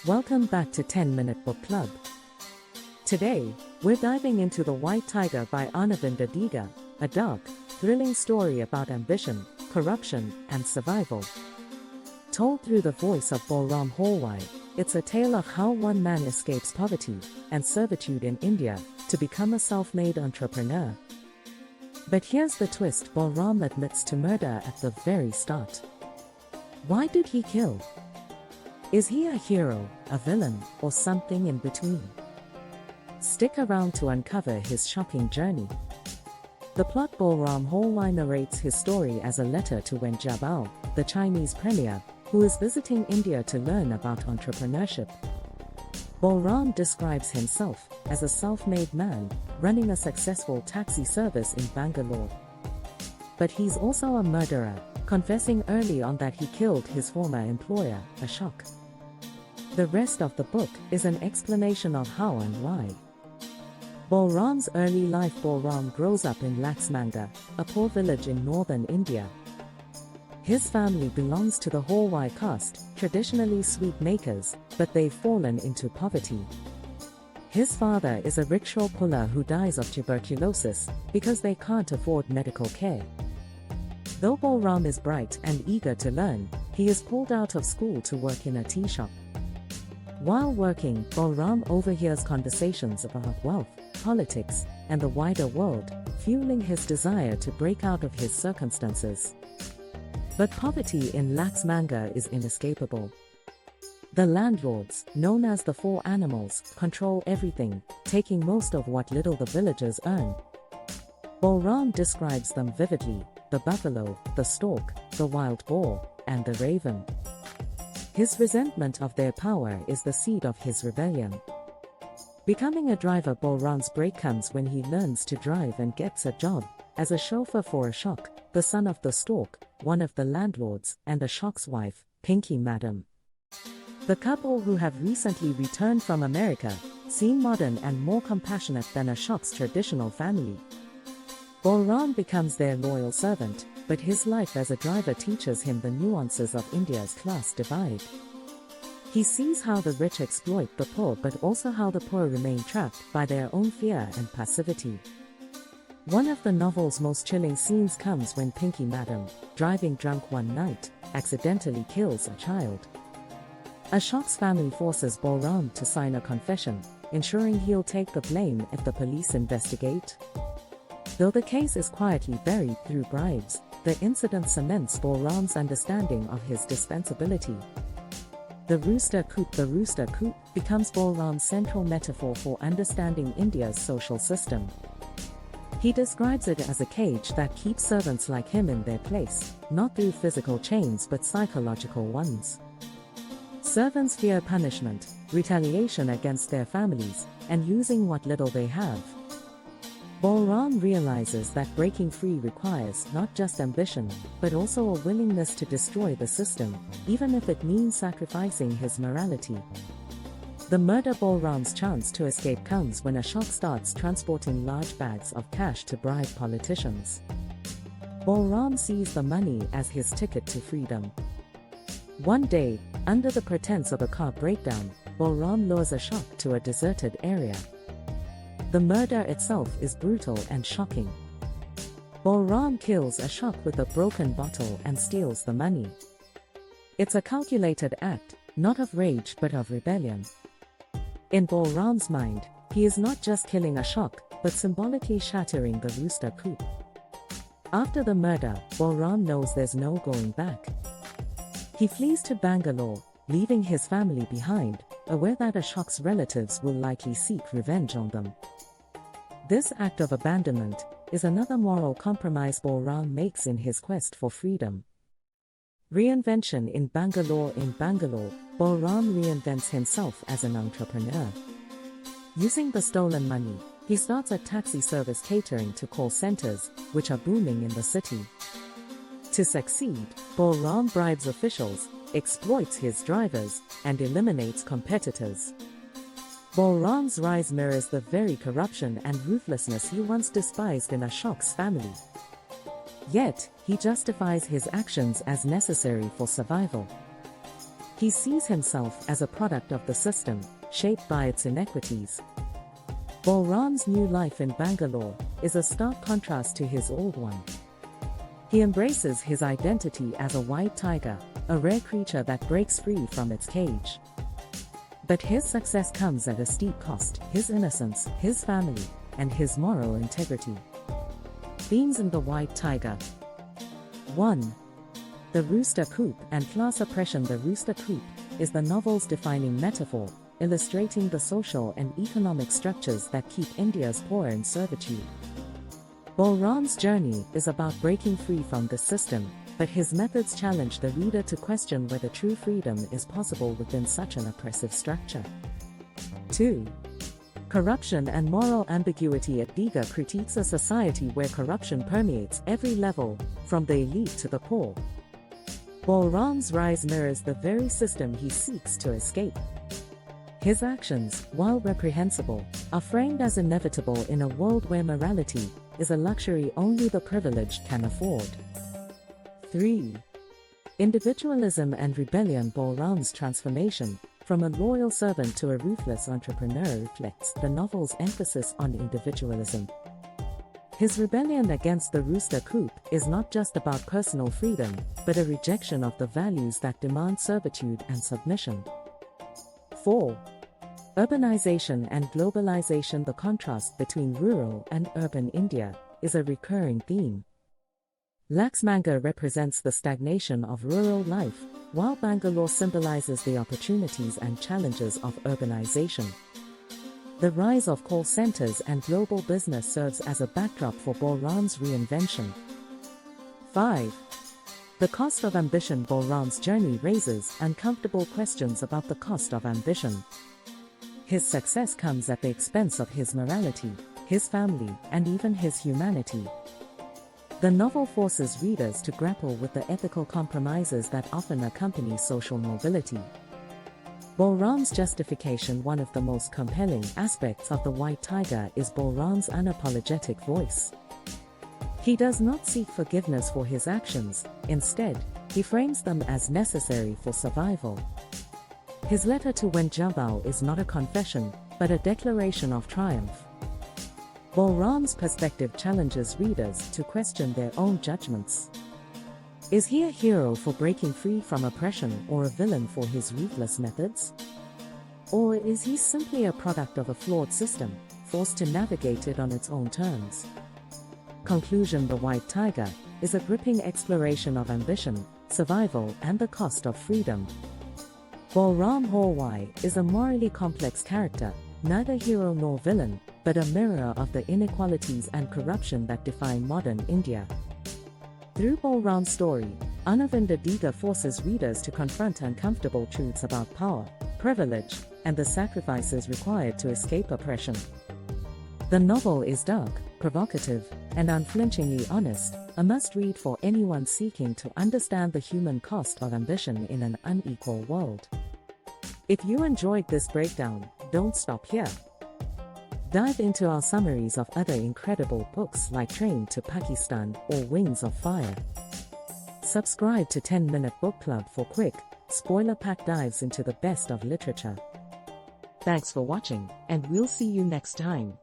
Welcome back to 10-Minute Book Club. Today, we're diving into The White Tiger by Aravind Adiga, a dark, thrilling story about ambition, corruption, and survival. Told through the voice of Balram Halwai, it's a tale of how one man escapes poverty and servitude in India to become a self-made entrepreneur. But here's the twist: Balram admits to murder at the very start. Why did he kill? Is he a hero, a villain, or something in between? Stick around to uncover his shocking journey. The plot: Balram Halwai narrates his story as a letter to Wen Jiabao, the Chinese premier, who is visiting India to learn about entrepreneurship. Balram describes himself as a self-made man, running a successful taxi service in Bangalore. But he's also a murderer, confessing early on that he killed his former employer, a shock. The rest of the book is an explanation of how and why. Balram's early life: Balram grows up in Laxmanga, a poor village in northern India. His family belongs to the Halwai caste, traditionally sweet makers, but they've fallen into poverty. His father is a rickshaw puller who dies of tuberculosis because they can't afford medical care. Though Balram is bright and eager to learn, he is pulled out of school to work in a tea shop. While working, Balram overhears conversations about wealth, politics, and the wider world, fueling his desire to break out of his circumstances. But poverty in Laxmanga is inescapable. The landlords, known as the Four Animals, control everything, taking most of what little the villagers earn. Balram describes them vividly: the buffalo, the stork, the wild boar, and the raven. His resentment of their power is the seed of his rebellion. Becoming a driver: Balram's break comes when he learns to drive and gets a job as a chauffeur for a shock, the son of the stork, one of the landlords, and a shock's wife, Pinky Madam. The couple, who have recently returned from America, seem modern and more compassionate than a shock's traditional family. Balram becomes their loyal servant, but his life as a driver teaches him the nuances of India's class divide. He sees how the rich exploit the poor, but also how the poor remain trapped by their own fear and passivity. One of the novel's most chilling scenes comes when Pinky Madam, driving drunk one night, accidentally kills a child. A shock's family forces Balram to sign a confession, ensuring he'll take the blame if the police investigate. Though the case is quietly buried through bribes, the incident cements Balram's understanding of his dispensability. The Rooster Cop becomes Balram's central metaphor for understanding India's social system. He describes it as a cage that keeps servants like him in their place, not through physical chains but psychological ones. Servants fear punishment, retaliation against their families, and losing what little they have. Balram realizes that breaking free requires not just ambition, but also a willingness to destroy the system, even if it means sacrificing his morality. The murder: Balram's chance to escape comes when a shock starts transporting large bags of cash to bribe politicians. Balram sees the money as his ticket to freedom. One day, under the pretense of a car breakdown, Balram lures a shock to a deserted area. The murder itself is brutal and shocking. Balram kills a shock with a broken bottle and steals the money. It's a calculated act, not of rage but of rebellion. In Balram's mind, he is not just killing a shock, but symbolically shattering the Rooster Cop. After the murder, Balram knows there's no going back. He flees to Bangalore, leaving his family behind, aware that a shock's relatives will likely seek revenge on them. This act of abandonment is another moral compromise Balram makes in his quest for freedom. Reinvention in Bangalore: Balram reinvents himself as an entrepreneur. Using the stolen money, he starts a taxi service catering to call centers, which are booming in the city. To succeed, Balram bribes officials, exploits his drivers, and eliminates competitors. Balram's rise mirrors the very corruption and ruthlessness he once despised in a shock's family. Yet, he justifies his actions as necessary for survival. He sees himself as a product of the system, shaped by its inequities. Balram's new life in Bangalore is a stark contrast to his old one. He embraces his identity as a white tiger, a rare creature that breaks free from its cage. But his success comes at a steep cost: his innocence, his family, and his moral integrity. Themes in The White Tiger. 1. The Rooster Cop and class oppression. The Rooster Cop is the novel's defining metaphor, illustrating the social and economic structures that keep India's poor in servitude. Balram's journey is about breaking free from this system, but his methods challenge the reader to question whether true freedom is possible within such an oppressive structure. 2. Corruption and moral ambiguity. Adiga critiques a society where corruption permeates every level, from the elite to the poor. Balram's rise mirrors the very system he seeks to escape. His actions, while reprehensible, are framed as inevitable in a world where morality is a luxury only the privileged can afford. 3. Individualism and rebellion. Balram's transformation from a loyal servant to a ruthless entrepreneur reflects the novel's emphasis on individualism. His rebellion against the Rooster Cop is not just about personal freedom, but a rejection of the values that demand servitude and submission. 4. Urbanization and globalization. The contrast between rural and urban India is a recurring theme. Laxmanga represents the stagnation of rural life, while Bangalore symbolizes the opportunities and challenges of urbanization. The rise of call centers and global business serves as a backdrop for Balram's reinvention. 5. The cost of ambition. Balram's journey raises uncomfortable questions about the cost of ambition. His success comes at the expense of his morality, his family, and even his humanity. The novel forces readers to grapple with the ethical compromises that often accompany social mobility. Balram's justification. One of the most compelling aspects of The White Tiger is Balram's unapologetic voice. He does not seek forgiveness for his actions; instead, he frames them as necessary for survival. His letter to Wenjabal is not a confession, but a declaration of triumph. Balram's perspective challenges readers to question their own judgments. Is he a hero for breaking free from oppression or a villain for his ruthless methods? Or is he simply a product of a flawed system, forced to navigate it on its own terms? Conclusion. The White Tiger is a gripping exploration of ambition, survival, and the cost of freedom. Balram Halwai is a morally complex character, neither hero nor villain, but a mirror of the inequalities and corruption that define modern India. Through Balram's story, Aravind Adiga forces readers to confront uncomfortable truths about power, privilege, and the sacrifices required to escape oppression. The novel is dark, provocative, and unflinchingly honest, a must-read for anyone seeking to understand the human cost of ambition in an unequal world. If you enjoyed this breakdown, don't stop here. Dive into our summaries of other incredible books like Train to Pakistan or Wings of Fire. Subscribe to 10-Minute Book Club for quick, spoiler-packed dives into the best of literature. Thanks for watching, and we'll see you next time.